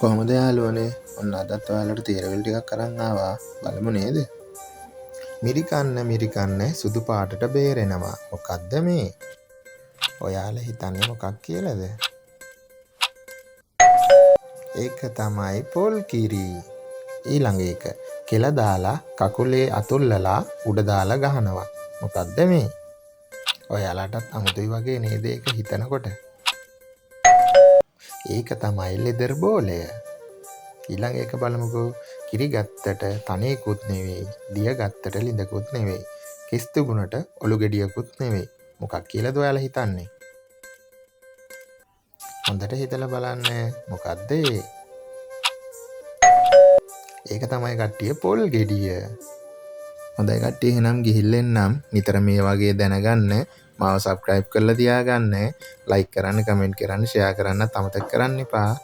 කොහොමද යාළුවනේ? ඔන්න අදත් ඔයාලට තීරවිල් ටිකක් අරන් ආවා. බලමු නේද? මිරිකන්න සුදු පාටට බේරෙනවා. මොකද්ද මේ? ඔයාලා හිතන්නේ මොකක් කියලාද? ඒක තමයි පොල් කිරි. ඊළඟ එක කෙල දාලා කකුලේ අතුල්ලලා උඩ දාලා ගහනවා. මොකද්ද මේ? ඔයාලටත් අමුතුයි වගේ නේද ඒක හිතනකොට? ඒක තමයි ලෙදර් බෝලය. ඊළඟ එක බලමුකෝ. කිරි ගත්තට තනියකුත් නෙවෙයි, දිය ගත්තට ලිඳකුත් නෙවෙයි, කිස් තිබුණට ඔලු ගෙඩියකුත් නෙවෙයි. මොකක් කියලාද ඔයාලා හිතන්නේ? හොඳට හිතලා බලන්න. මොකද්ද ඒ? ඒක තමයි කට්ටිය පොල් ගෙඩිය. හොඳයි කට්ටිය, එහෙනම් ගිහිල්ලා එන්නම්. නිතර මේ වගේ දැනගන්න මාව subscribe කරලා තියාගන්න. like කරන්න, comment කරන්න, share කරන්නත් අමතක කරන්න එපා.